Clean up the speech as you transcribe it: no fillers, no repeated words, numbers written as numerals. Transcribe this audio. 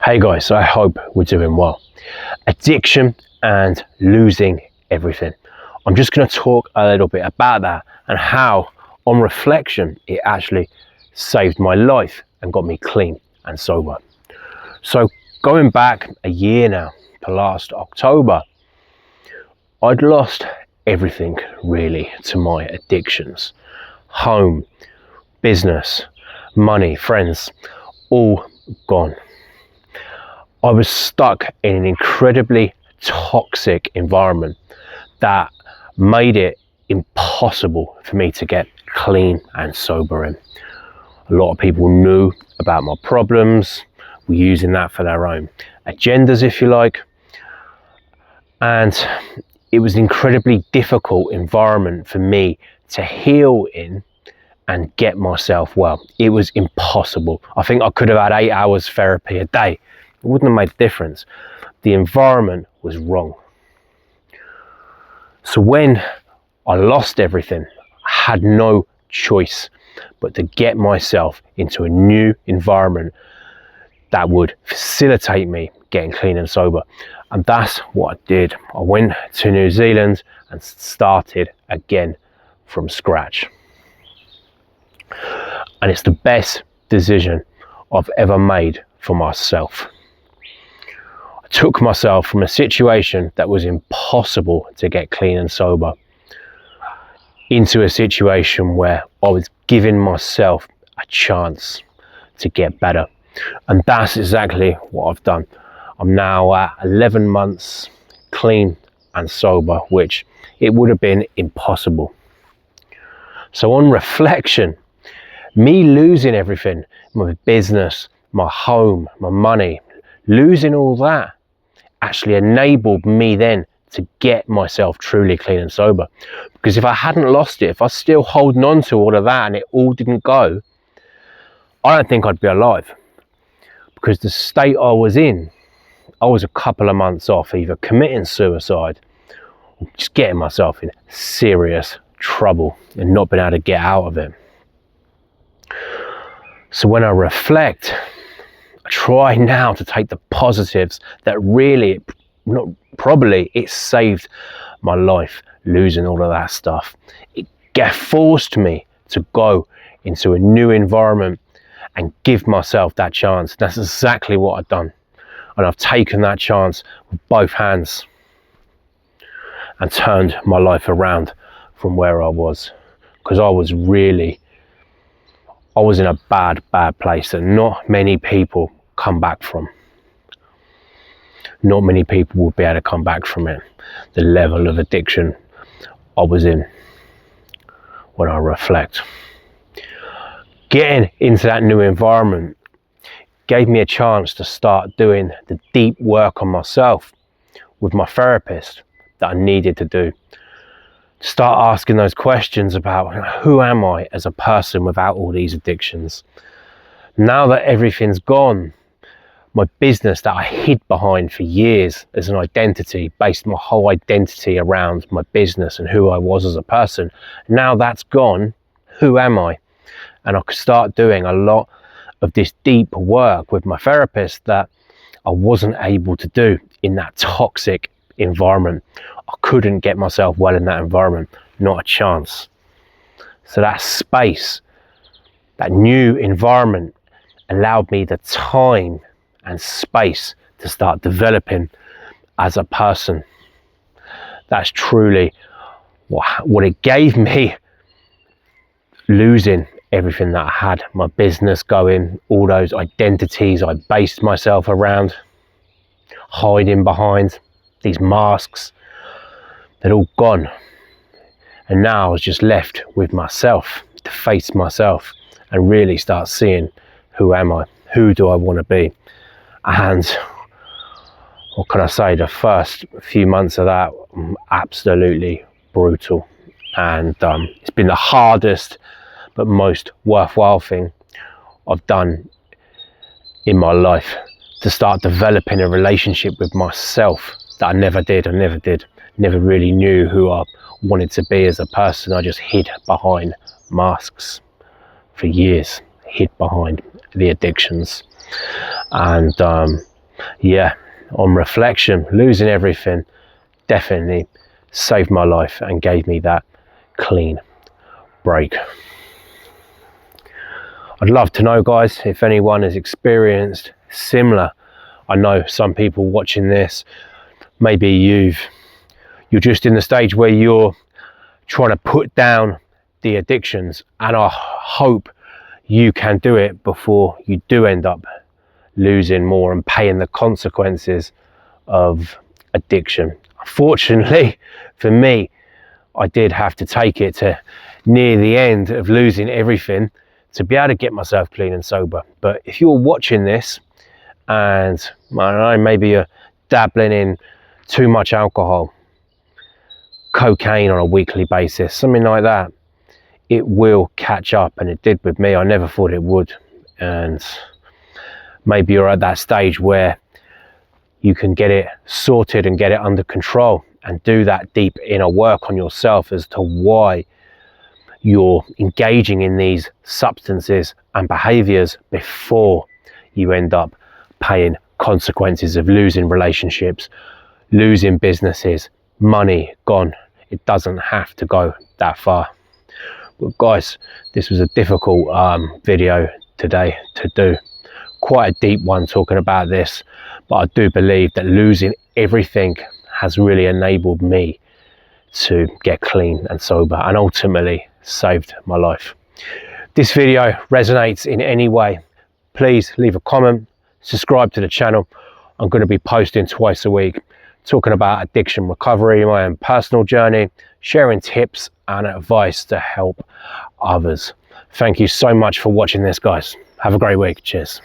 Hey guys, so I hope we're doing well. Addiction and losing everything. I'm just going to talk a little bit about that and how, on reflection, it actually saved my life and got me clean and sober. So going back a year now, to last October, I'd lost everything really to my addictions. Home, business, money, friends, all gone. I was stuck in an incredibly toxic environment that made it impossible for me to get clean and sober in. A lot of people knew about my problems, were using that for their own agendas, if you like. And it was an incredibly difficult environment for me to heal in and get myself well. It was impossible. I think I could have had 8 hours therapy a day. It wouldn't have made a difference. The environment was wrong. So when I lost everything, I had no choice but to get myself into a new environment that would facilitate me getting clean and sober. And that's what I did. I went to New Zealand and started again from scratch. And it's the best decision I've ever made for myself. Took myself from a situation that was impossible to get clean and sober into a situation where I was giving myself a chance to get better. And that's exactly what I've done. I'm now at 11 months clean and sober, which it would have been impossible. So on reflection, me losing everything, my business, my home, my money, losing all that, actually enabled me then to get myself truly clean and sober. Because if I hadn't lost it, if I was still holding on to all of that and it all didn't go, I don't think I'd be alive. Because the state I was in, I was a couple of months off either committing suicide or just getting myself in serious trouble and not being able to get out of it. So when I reflect, I try now to take the positives that really, probably it saved my life, losing all of that stuff. It forced me to go into a new environment and give myself that chance. That's exactly what I've done. And I've taken that chance with both hands and turned my life around from where I was. Because I was in a bad place that not many people come back from. Not many people will be able to come back from it. The level of addiction I was in when I reflect. Getting into that new environment gave me a chance to start doing the deep work on myself with my therapist that I needed to do. Start asking those questions about who am I as a person without all these addictions. Now that everything's gone, my business that I hid behind for years as an identity, based my whole identity around my business and who I was as a person. Now that's gone, who am I? And I could start doing a lot of this deep work with my therapist that I wasn't able to do in that toxic environment. I couldn't get myself well in that environment, not a chance. So that space, that new environment allowed me the time and space to start developing as a person. That's truly what it gave me, losing everything that I had, my business going, all those identities I based myself around, hiding behind these masks, they're all gone. And now I was just left with myself, to face myself and really start seeing who am I, who do I want to be. And what can I say, the first few months of that, absolutely brutal. And it's been the hardest but most worthwhile thing I've done in my life, to start developing a relationship with myself that I never did. Never really knew who I wanted to be as a person. I just hid behind masks for years, hid behind the addictions. And yeah, on reflection, losing everything definitely saved my life and gave me that clean break. I'd love to know, guys, if anyone has experienced similar. I know some people watching this, maybe you're just in the stage where you're trying to put down the addictions, and I hope you can do it before you do end up losing more and paying the consequences of addiction. Unfortunately for me, I did have to take it to near the end of losing everything to be able to get myself clean and sober. But if you're watching this and I don't know, maybe you're dabbling in too much alcohol, cocaine on a weekly basis, something like that, it will catch up, and it did with me. I never thought it would. And maybe you're at that stage where you can get it sorted and get it under control and do that deep inner work on yourself as to why you're engaging in these substances and behaviors before you end up paying consequences of losing relationships, losing businesses, money gone. It doesn't have to go that far. But guys, this was a difficult video today to do. Quite a deep one talking about this, but I do believe that losing everything has really enabled me to get clean and sober, and ultimately saved my life. This video resonates in any way, please leave a comment, subscribe to the channel. I'm going to be posting twice a week, talking about addiction recovery, my own personal journey, sharing tips and advice to help others. Thank you so much for watching this, guys. Have a great week. Cheers.